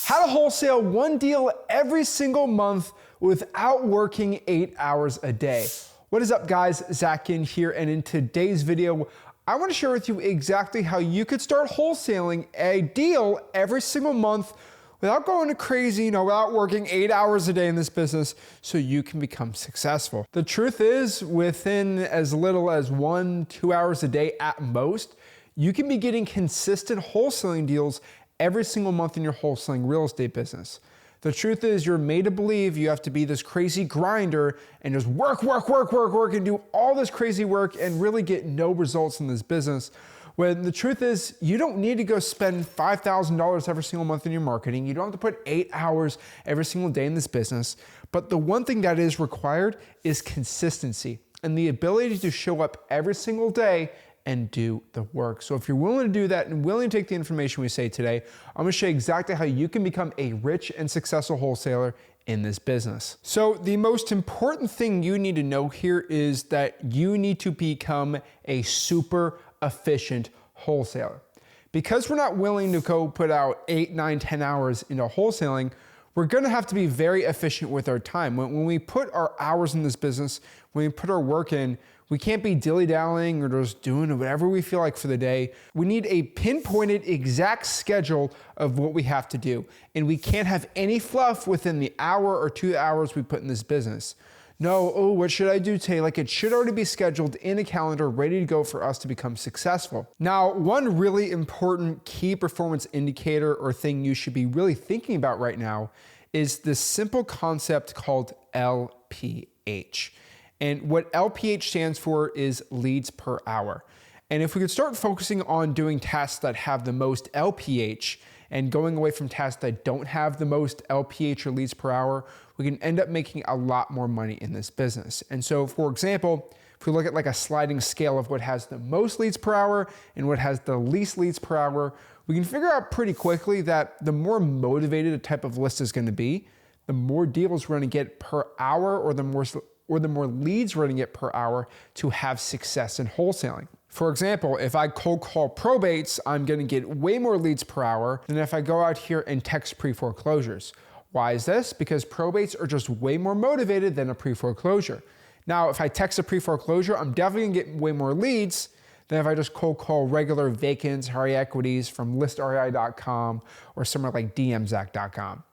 How to wholesale one deal every single month without working 8 hours a day. What is up, guys? Zach Ginn here, and in today's video, I want to share with you exactly how you could start wholesaling a deal every single month without going crazy, without working 8 hours a day in this business, so you can become successful. The truth is, within as little as 1-2 hours a day at most, you can be getting consistent wholesaling deals every single month in your wholesaling real estate business. The truth is, you're made to believe you have to be this crazy grinder and just work, and do all this crazy work and really get no results in this business. When the truth is, you don't need to go spend $5,000 every single month in your marketing. You don't have to put 8 hours every single day in this business. But the one thing that is required is consistency and the ability to show up every single day and do the work. So if you're willing to do that and willing to take the information we say today, I'm gonna show you exactly how you can become a rich and successful wholesaler in this business. So the most important thing you need to know here is that you need to become a super efficient wholesaler. Because we're not willing to go put out 8, 9, 10 hours into wholesaling, we're gonna have to be very efficient with our time. When we put our hours in this business, when we put our work in, we can't be dilly-dallying or just doing whatever we feel like for the day. We need a pinpointed exact schedule of what we have to do. And we can't have any fluff within the hour or 2 hours we put in this business. No, oh, what should I do today? Like, it should already be scheduled in a calendar, ready to go for us to become successful. Now, one really important key performance indicator or thing you should be really thinking about right now is this simple concept called LPH. And what LPH stands for is leads per hour. And if we could start focusing on doing tasks that have the most LPH and going away from tasks that don't have the most LPH or leads per hour, we can end up making a lot more money in this business. And so, for example, if we look at like a sliding scale of what has the most leads per hour and what has the least leads per hour, we can figure out pretty quickly that the more motivated a type of list is going to be, the more deals we're going to get per hour, or the more leads we're gonna get per hour to have success in wholesaling. For example, if I cold call probates, I'm gonna get way more leads per hour than if I go out here and text pre-foreclosures. Why is this? Because probates are just way more motivated than a pre-foreclosure. Now, if I text a pre-foreclosure, I'm definitely gonna get way more leads than if I just cold call regular vacants, RE equities from listrei.com or somewhere like dmzac.com.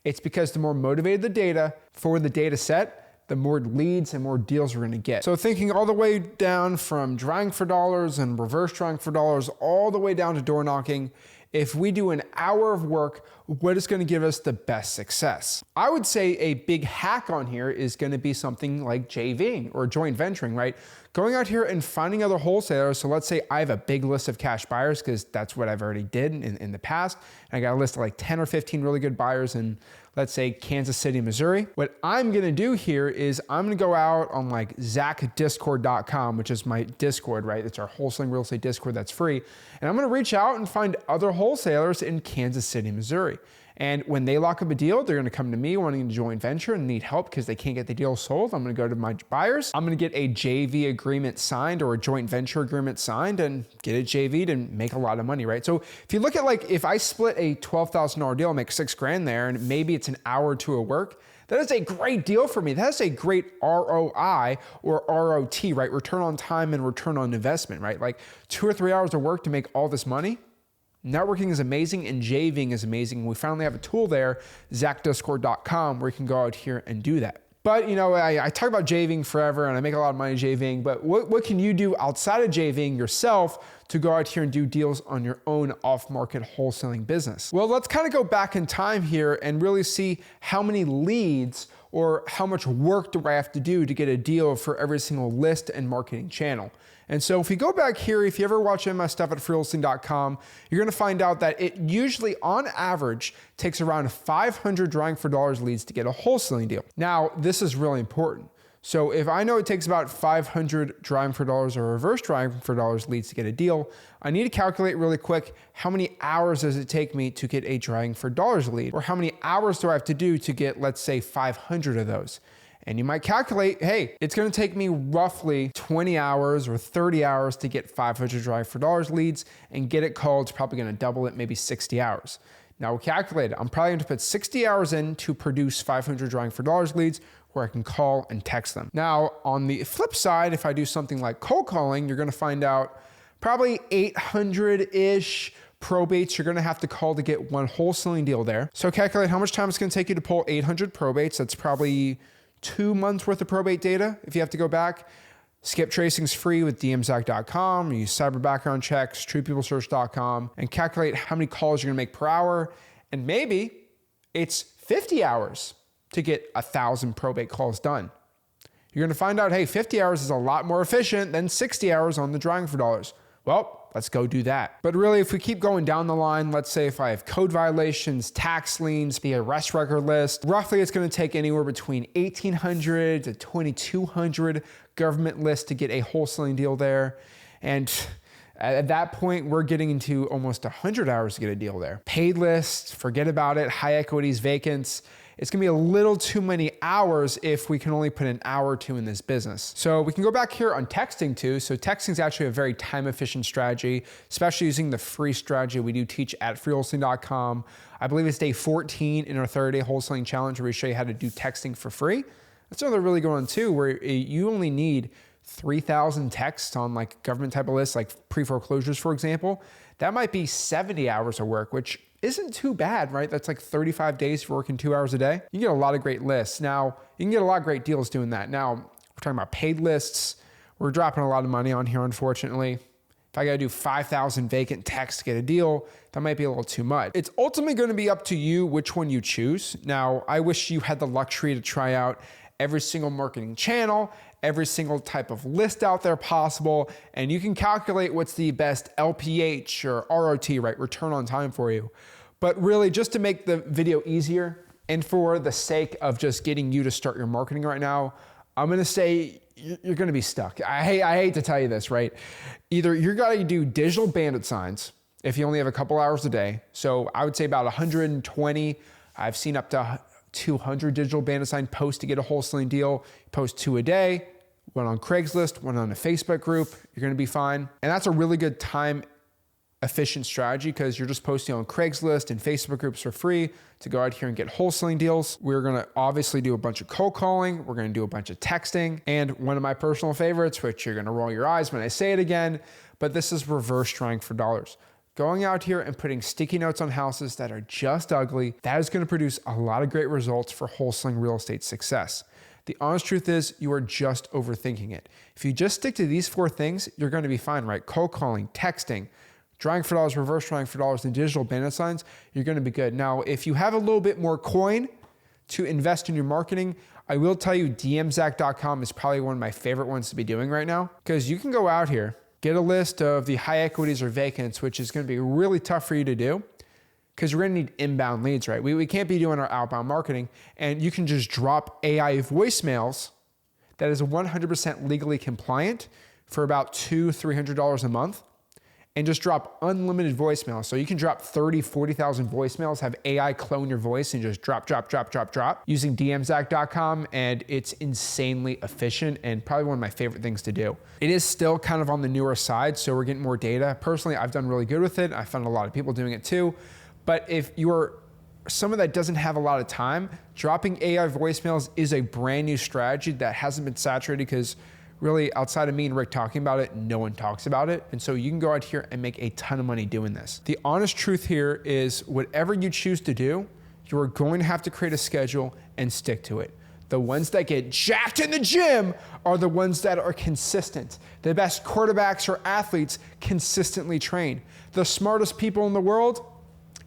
It's because the more motivated the data for the data set, the more leads and more deals we're gonna get. So thinking all the way down from drawing for dollars and reverse drawing for dollars, all the way down to door knocking, if we do an hour of work, what is gonna give us the best success? I would say a big hack on here is gonna be something like JVing or joint venturing, right? Going out here and finding other wholesalers. So let's say I have a big list of cash buyers, because that's what I've already did in the past. And I got a list of like 10 or 15 really good buyers in, let's say, Kansas City, Missouri. What I'm gonna do here is I'm gonna go out on like zachdiscord.com, which is my Discord, right? It's our wholesaling real estate Discord that's free. And I'm gonna reach out and find other wholesalers in Kansas City, Missouri. And when they lock up a deal, they're gonna come to me wanting to joint venture and need help because they can't get the deal sold. I'm gonna go to my buyers. I'm gonna get a JV agreement signed or a joint venture agreement signed and get it JV'd and make a lot of money, right? So if you look at like, if I split a $12,000 deal, I make $6,000 there, and maybe it's an hour or two of work, that is a great deal for me. That is a great ROI or ROT, right? Return on time and return on investment, right? Like 2 or 3 hours of work to make all this money. Networking is amazing and JVing is amazing. We finally have a tool there, zachdiscord.com, where you can go out here and do that. But I talk about JVing forever and I make a lot of money JVing, but what can you do outside of JVing yourself to go out here and do deals on your own off-market wholesaling business? Well, let's kind of go back in time here and really see how many leads or how much work do I have to do to get a deal for every single list and marketing channel. And so if you go back here, if you ever watch any of my stuff at freewholesaling.com, you're gonna find out that it usually on average takes around 500 drawing for dollars leads to get a wholesaling deal. Now, this is really important. So if I know it takes about 500 drawing for dollars or reverse drawing for dollars leads to get a deal, I need to calculate really quick, how many hours does it take me to get a drawing for dollars lead? Or how many hours do I have to do to get, let's say, 500 of those? And you might calculate, hey, it's gonna take me roughly 20 hours or 30 hours to get 500 drawing for dollars leads and get it called. It's probably gonna double it, maybe 60 hours. Now we calculate it. I'm probably going to put 60 hours in to produce 500 drawing for dollars leads where I can call and text them. Now, on the flip side, if I do something like cold calling, you're going to find out probably 800-ish probates you're going to have to call to get one wholesaling deal there. So calculate how much time it's going to take you to pull 800 probates. That's probably 2 months worth of probate data if you have to go back. Skip tracing's free with dmzach.com. Use cyber background checks, truepeoplesearch.com, and calculate how many calls you're gonna make per hour. And maybe it's 50 hours to get 1,000 probate calls done. You're gonna find out, hey, 50 hours is a lot more efficient than 60 hours on the drawing for dollars. Well, let's go do that. But really, if we keep going down the line, let's say if I have code violations, tax liens, the arrest record list, roughly it's gonna take anywhere between 1,800 to 2,200 government lists to get a wholesaling deal there. And at that point, we're getting into almost 100 hours to get a deal there. Paid lists, forget about it, high equities, vacants. It's gonna be a little too many hours if we can only put an hour or two in this business. So we can go back here on texting too. So texting is actually a very time efficient strategy, especially using the free strategy we do teach at freewholesaling.com. I believe it's day 14 in our 30-day wholesaling challenge where we show you how to do texting for free. That's another really good one too, where you only need 3,000 texts on like government type of lists, like pre-foreclosures, for example. That might be 70 hours of work, which isn't too bad, right? That's like 35 days for working 2 hours a day. You get a lot of great lists. Now, you can get a lot of great deals doing that. Now, we're talking about paid lists. We're dropping a lot of money on here, unfortunately. If I gotta do 5,000 vacant texts to get a deal, that might be a little too much. It's ultimately gonna be up to you which one you choose. Now, I wish you had the luxury to try out every single marketing channel, every single type of list out there possible, and you can calculate what's the best LPH or ROT, right, return on time for you. But really, just to make the video easier and for the sake of just getting you to start your marketing right now, I'm gonna say you're gonna be stuck. I hate to tell you this, right? Either you're gonna do digital Bandit signs if you only have a couple hours a day. So I would say about 120. I've seen up to 200 digital Bandit sign posts to get a wholesaling deal. Post 2 a day, one on Craigslist, one on a Facebook group, you're gonna be fine. And that's a really good time efficient strategy because you're just posting on Craigslist and Facebook groups for free to go out here and get wholesaling deals. We're gonna obviously do a bunch of cold calling. We're gonna do a bunch of texting. And one of my personal favorites, which you're gonna roll your eyes when I say it again, but this is reverse drawing for dollars. Going out here and putting sticky notes on houses that are just ugly, that is gonna produce a lot of great results for wholesaling real estate success. The honest truth is you are just overthinking it. If you just stick to these 4 things, you're gonna be fine, right? Cold calling, texting, drawing for dollars, reverse drawing for dollars, and digital Bandit signs, you're gonna be good. Now, if you have a little bit more coin to invest in your marketing, I will tell you dmzach.com is probably one of my favorite ones to be doing right now because you can go out here, get a list of the high equities or vacants, which is gonna be really tough for you to do because we're gonna need inbound leads, right? We can't be doing our outbound marketing, and you can just drop AI voicemails that is 100% legally compliant for about $200-300 a month and just drop unlimited voicemails. So you can drop 30, 40,000 voicemails, have AI clone your voice and just drop using dmzach.com, and it's insanely efficient and probably one of my favorite things to do. It is still kind of on the newer side, so we're getting more data. Personally, I've done really good with it. I found a lot of people doing it too. But if you're someone that doesn't have a lot of time, dropping AI voicemails is a brand new strategy that hasn't been saturated because really, outside of me and Rick talking about it, no one talks about it. And so you can go out here and make a ton of money doing this. The honest truth here is whatever you choose to do, you are going to have to create a schedule and stick to it. The ones that get jacked in the gym are the ones that are consistent. The best quarterbacks or athletes consistently train. The smartest people in the world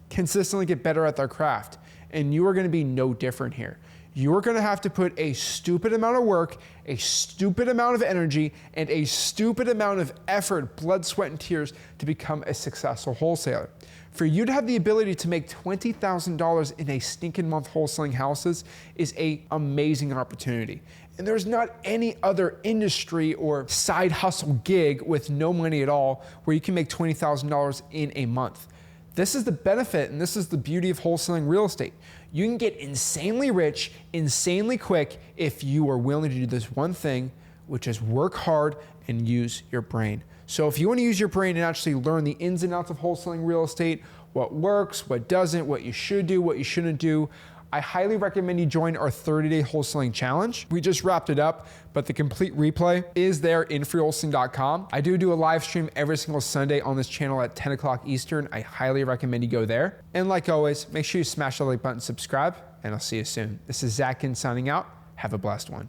consistently get better at their craft. And you are gonna be no different here. You're gonna have to put a stupid amount of work, a stupid amount of energy, and a stupid amount of effort, blood, sweat, and tears to become a successful wholesaler. For you to have the ability to make $20,000 in a stinking month wholesaling houses is an amazing opportunity. And there's not any other industry or side hustle gig with no money at all where you can make $20,000 in a month. This is the benefit and this is the beauty of wholesaling real estate. You can get insanely rich, insanely quick if you are willing to do this one thing, which is work hard and use your brain. So if you want to use your brain and actually learn the ins and outs of wholesaling real estate, what works, what doesn't, what you should do, what you shouldn't do. I highly recommend you join our 30-day wholesaling challenge. We just wrapped it up, but the complete replay is there in freewholesaling.com. I do a live stream every single Sunday on this channel at 10 o'clock Eastern. I highly recommend you go there. And like always, make sure you smash the like button, subscribe, and I'll see you soon. This is Zach Ginn signing out. Have a blessed one.